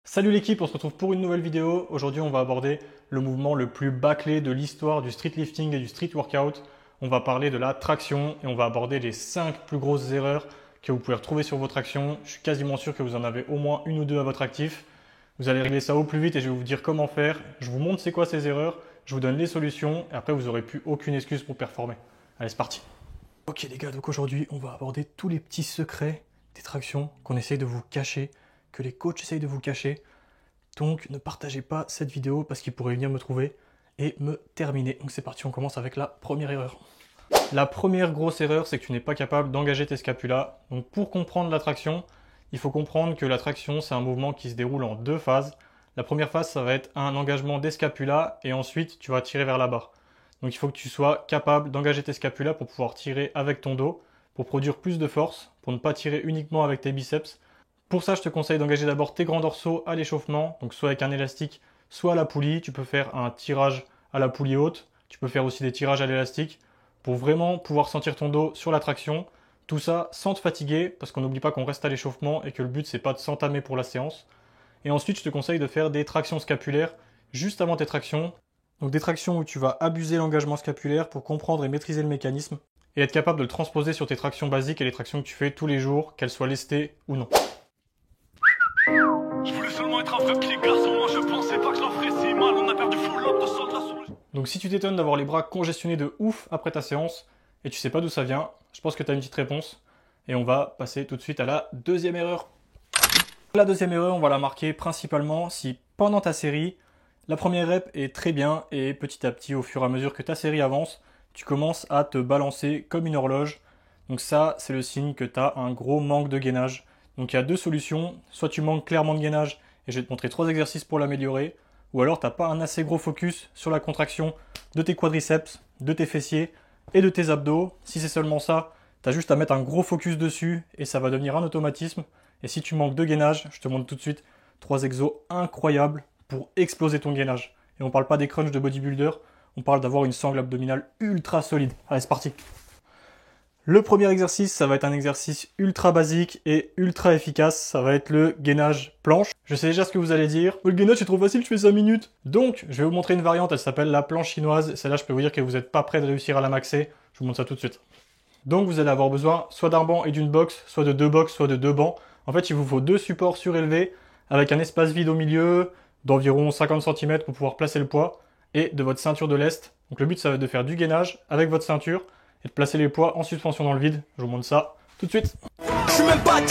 Salut l'équipe, on se retrouve pour une nouvelle vidéo. Aujourd'hui, on va aborder le mouvement le plus bâclé de l'histoire du street lifting et du street workout. On va parler de la traction et on va aborder les 5 plus grosses erreurs que vous pouvez retrouver sur vos tractions. Je suis quasiment sûr que vous en avez au moins une ou deux à votre actif. Vous allez régler ça au plus vite et je vais vous dire comment faire. Je vous montre c'est quoi ces erreurs, je vous donne les solutions et après vous n'aurez plus aucune excuse pour performer. Allez, c'est parti. Ok les gars, donc aujourd'hui, on va aborder tous les petits secrets des tractions qu'on essaye de vous cacher, que les coachs essayent de vous cacher. Donc ne partagez pas cette vidéo parce qu'ils pourraient venir me trouver et me terminer. Donc c'est parti, on commence avec la première erreur. La première grosse erreur, c'est que tu n'es pas capable d'engager tes scapulas. Donc pour comprendre la traction, il faut comprendre que la traction, c'est un mouvement qui se déroule en deux phases. La première phase, ça va être un engagement des scapulas et ensuite tu vas tirer vers la barre. Donc il faut que tu sois capable d'engager tes scapulas pour pouvoir tirer avec ton dos, pour produire plus de force, pour ne pas tirer uniquement avec tes biceps. Pour ça, je te conseille d'engager d'abord tes grands dorsaux à l'échauffement, donc soit avec un élastique, soit à la poulie. Tu peux faire un tirage à la poulie haute, tu peux faire aussi des tirages à l'élastique, pour vraiment pouvoir sentir ton dos sur la traction. Tout ça sans te fatiguer, parce qu'on n'oublie pas qu'on reste à l'échauffement et que le but c'est pas de s'entamer pour la séance. Et ensuite, je te conseille de faire des tractions scapulaires juste avant tes tractions. Donc des tractions où tu vas abuser l'engagement scapulaire pour comprendre et maîtriser le mécanisme et être capable de le transposer sur tes tractions basiques et les tractions que tu fais tous les jours, qu'elles soient lestées ou non. Je voulais seulement être un vrai petit garçon, moi je pensais pas que je leur ferais si mal, on a perdu full lot de soldat sur le... Donc si tu t'étonnes d'avoir les bras congestionnés de ouf après ta séance et tu sais pas d'où ça vient, je pense que tu as une petite réponse. Et on va passer tout de suite à la deuxième erreur. La deuxième erreur, on va la marquer principalement si pendant ta série, la première rep est très bien et petit à petit, au fur et à mesure que ta série avance, tu commences à te balancer comme une horloge. Donc ça, c'est le signe que tu as un gros manque de gainage. Donc il y a deux solutions, soit tu manques clairement de gainage et je vais te montrer 3 exercices pour l'améliorer, ou alors tu n'as pas un assez gros focus sur la contraction de tes quadriceps, de tes fessiers et de tes abdos. Si c'est seulement ça, tu as juste à mettre un gros focus dessus et ça va devenir un automatisme. Et si tu manques de gainage, je te montre tout de suite 3 exos incroyables pour exploser ton gainage. Et on parle pas des crunchs de bodybuilder, on parle d'avoir une sangle abdominale ultra solide. Allez, c'est parti. Le premier exercice, ça va être un exercice ultra basique et ultra efficace. Ça va être le gainage planche. Je sais déjà ce que vous allez dire. Le gainage c'est trop facile, je fais 5 minutes. Donc, je vais vous montrer une variante, elle s'appelle la planche chinoise. Celle-là, je peux vous dire que vous n'êtes pas prêt de réussir à la maxer. Je vous montre ça tout de suite. Donc, vous allez avoir besoin soit d'un banc et d'une box, soit de 2 box, soit de 2 bancs. En fait, il vous faut 2 supports surélevés avec un espace vide au milieu d'environ 50 cm pour pouvoir placer le poids et de votre ceinture de lest. Donc, le but, ça va être de faire du gainage avec votre ceinture et de placer les poids en suspension dans le vide. Je vous montre ça tout de suite. Je suis même pas 17%,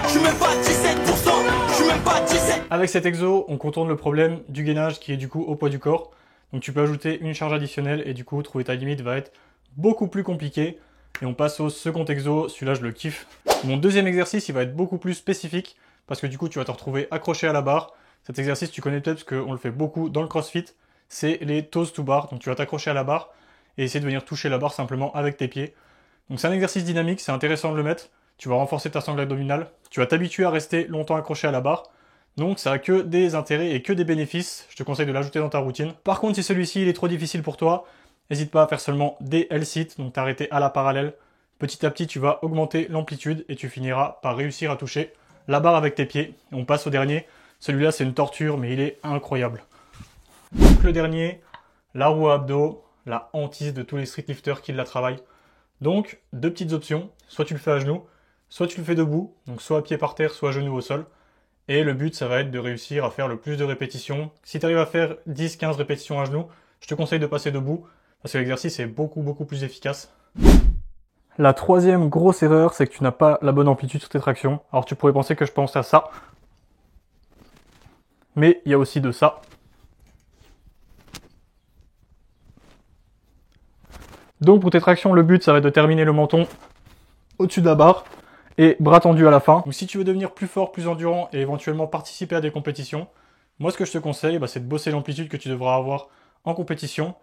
je suis même pas 17%, je suis même pas 17%. Avec cet exo, on contourne le problème du gainage qui est du coup au poids du corps. Donc tu peux ajouter une charge additionnelle et du coup trouver ta limite va être beaucoup plus compliqué. Et on passe au second exo, celui-là je le kiffe. Mon deuxième exercice, il va être beaucoup plus spécifique parce que du coup tu vas te retrouver accroché à la barre. Cet exercice tu connais peut-être parce qu'on le fait beaucoup dans le crossfit, c'est les toes to bar. Donc tu vas t'accrocher à la barre et essayer de venir toucher la barre simplement avec tes pieds. Donc c'est un exercice dynamique, c'est intéressant de le mettre. Tu vas renforcer ta sangle abdominale, tu vas t'habituer à rester longtemps accroché à la barre. Donc ça a que des intérêts et que des bénéfices. Je te conseille de l'ajouter dans ta routine. Par contre, si celui-ci il est trop difficile pour toi, n'hésite pas à faire seulement des L-sit, donc t'arrêter à la parallèle. Petit à petit, tu vas augmenter l'amplitude et tu finiras par réussir à toucher la barre avec tes pieds. Et on passe au dernier. Celui-là, c'est une torture, mais il est incroyable. Donc le dernier, la roue à abdos, la hantise de tous les streetlifters qui la travaillent. Donc, 2 petites options. Soit tu le fais à genoux, soit tu le fais debout. Donc soit pied par terre, soit genou au sol. Et le but, ça va être de réussir à faire le plus de répétitions. Si tu arrives à faire 10-15 répétitions à genoux, je te conseille de passer debout, parce que l'exercice est beaucoup plus efficace. La troisième grosse erreur, c'est que tu n'as pas la bonne amplitude sur tes tractions. Alors tu pourrais penser que je pense à ça. Mais il y a aussi de ça. Donc pour tes tractions, le but, ça va être de terminer le menton au-dessus de la barre et bras tendus à la fin. Donc si tu veux devenir plus fort, plus endurant et éventuellement participer à des compétitions, moi ce que je te conseille, c'est de bosser l'amplitude que tu devras avoir en compétition.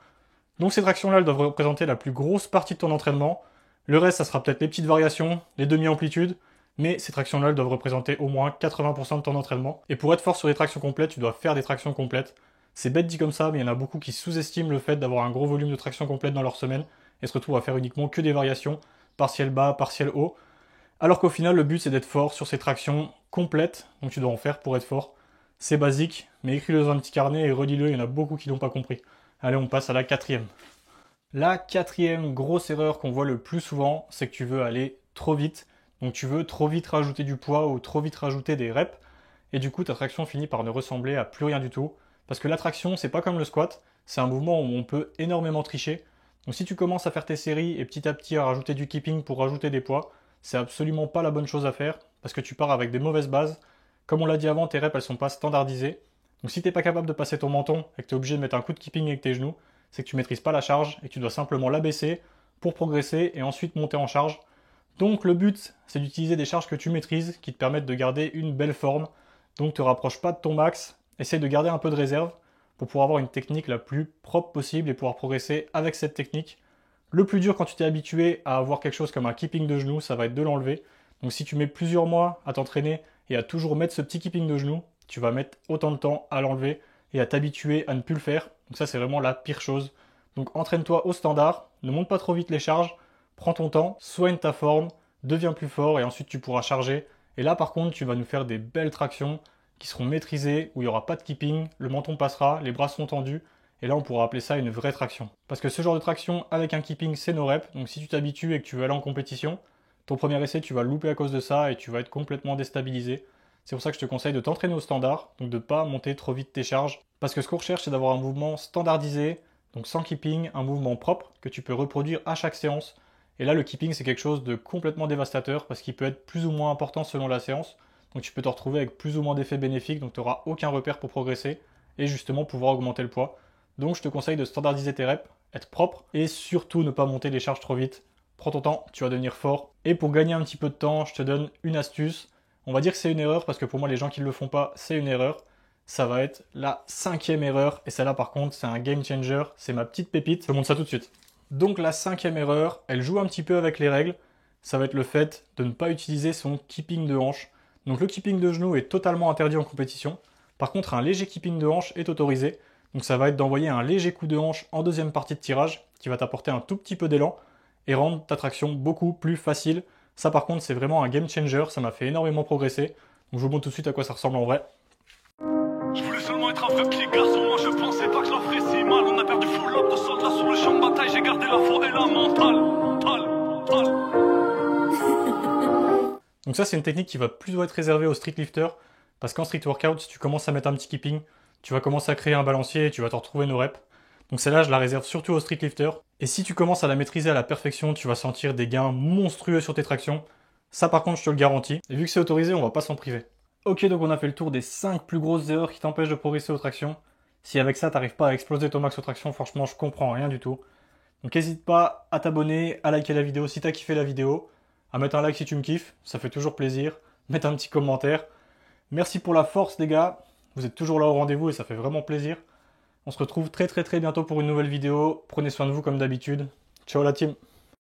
Donc ces tractions-là, elles doivent représenter la plus grosse partie de ton entraînement. Le reste, ça sera peut-être les petites variations, les demi-amplitudes, mais ces tractions-là, elles doivent représenter au moins 80% de ton entraînement. Et pour être fort sur les tractions complètes, tu dois faire des tractions complètes. C'est bête dit comme ça, mais il y en a beaucoup qui sous-estiment le fait d'avoir un gros volume de tractions complètes dans leur semaine et se retrouvent à faire uniquement que des variations, partiel bas, partiel haut. Alors qu'au final, le but, c'est d'être fort sur ces tractions complètes, donc tu dois en faire pour être fort. C'est basique, mais écris-le dans un petit carnet et relis-le, il y en a beaucoup qui n'ont pas compris. Allez, on passe à la quatrième. La quatrième grosse erreur qu'on voit le plus souvent, c'est que tu veux aller trop vite. Donc tu veux trop vite rajouter du poids ou trop vite rajouter des reps. Et du coup, ta traction finit par ne ressembler à plus rien du tout. Parce que la traction, c'est pas comme le squat, c'est un mouvement où on peut énormément tricher. Donc si tu commences à faire tes séries et petit à petit à rajouter du keeping pour rajouter des poids, c'est absolument pas la bonne chose à faire. Parce que tu pars avec des mauvaises bases. Comme on l'a dit avant, tes reps elles sont pas standardisées. Donc si t'es pas capable de passer ton menton et que tu es obligé de mettre un coup de keeping avec tes genoux, c'est que tu maîtrises pas la charge et que tu dois simplement l'abaisser pour progresser et ensuite monter en charge. Donc le but, c'est d'utiliser des charges que tu maîtrises qui te permettent de garder une belle forme. Donc te rapproche pas de ton max, essaye de garder un peu de réserve pour pouvoir avoir une technique la plus propre possible et pouvoir progresser avec cette technique. Le plus dur quand tu t'es habitué à avoir quelque chose comme un keeping de genou, ça va être de l'enlever. Donc si tu mets plusieurs mois à t'entraîner et à toujours mettre ce petit keeping de genou, tu vas mettre autant de temps à l'enlever et à t'habituer à ne plus le faire. Donc ça, c'est vraiment la pire chose. Donc entraîne-toi au standard, ne monte pas trop vite les charges, prends ton temps, soigne ta forme, deviens plus fort et ensuite tu pourras charger. Et là, par contre, tu vas nous faire des belles tractions qui seront maîtrisées, où il n'y aura pas de keeping, le menton passera, les bras seront tendus. Et là, on pourra appeler ça une vraie traction. Parce que ce genre de traction avec un keeping, c'est nos reps. Donc si tu t'habitues et que tu veux aller en compétition, ton premier essai, tu vas le louper à cause de ça et tu vas être complètement déstabilisé. C'est pour ça que je te conseille de t'entraîner au standard, donc de ne pas monter trop vite tes charges. Parce que ce qu'on recherche, c'est d'avoir un mouvement standardisé, donc sans keeping, un mouvement propre que tu peux reproduire à chaque séance. Et là, le keeping, c'est quelque chose de complètement dévastateur parce qu'il peut être plus ou moins important selon la séance. Donc tu peux te retrouver avec plus ou moins d'effets bénéfiques, donc tu n'auras aucun repère pour progresser et justement pouvoir augmenter le poids. Donc je te conseille de standardiser tes reps, être propre et surtout ne pas monter les charges trop vite. Prends ton temps, tu vas devenir fort. Et pour gagner un petit peu de temps, je te donne une astuce. On va dire que c'est une erreur parce que pour moi, les gens qui ne le font pas, c'est une erreur. Ça va être la 5e erreur. Et celle-là, par contre, c'est un game changer. C'est ma petite pépite. Je te montre ça tout de suite. Donc la 5e erreur, elle joue un petit peu avec les règles. Ça va être le fait de ne pas utiliser son keeping de hanche. Donc le keeping de genou est totalement interdit en compétition. Par contre, un léger keeping de hanche est autorisé. Donc ça va être d'envoyer un léger coup de hanche en deuxième partie de tirage qui va t'apporter un tout petit peu d'élan et rendre ta traction beaucoup plus facile. Ça par contre c'est vraiment un game changer, ça m'a fait énormément progresser. Donc je vous montre tout de suite à quoi ça ressemble en vrai. Je voulais seulement être un vrai petit garçon, moi je pensais pas que je leur ferais si mal. On a perdu full lot de soldats sur le champ de bataille, j'ai gardé la foi et la mentale. Donc ça c'est une technique qui va plutôt être réservée aux street lifters, parce qu'en street workout, si tu commences à mettre un petit keeping, tu vas commencer à créer un balancier et tu vas te retrouver nos reps. Donc celle-là, je la réserve surtout aux street lifters. Et si tu commences à la maîtriser à la perfection, tu vas sentir des gains monstrueux sur tes tractions. Ça par contre, je te le garantis. Et vu que c'est autorisé, on va pas s'en priver. Ok, donc on a fait le tour des 5 plus grosses erreurs qui t'empêchent de progresser aux tractions. Si avec ça, t'arrives pas à exploser ton max aux tractions, franchement, je comprends rien du tout. Donc n'hésite pas à t'abonner, à liker la vidéo si t'as kiffé la vidéo, à mettre un like si tu me kiffes, ça fait toujours plaisir, mettre un petit commentaire. Merci pour la force les gars, vous êtes toujours là au rendez-vous et ça fait vraiment plaisir. On se retrouve très bientôt pour une nouvelle vidéo. Prenez soin de vous comme d'habitude. Ciao la team!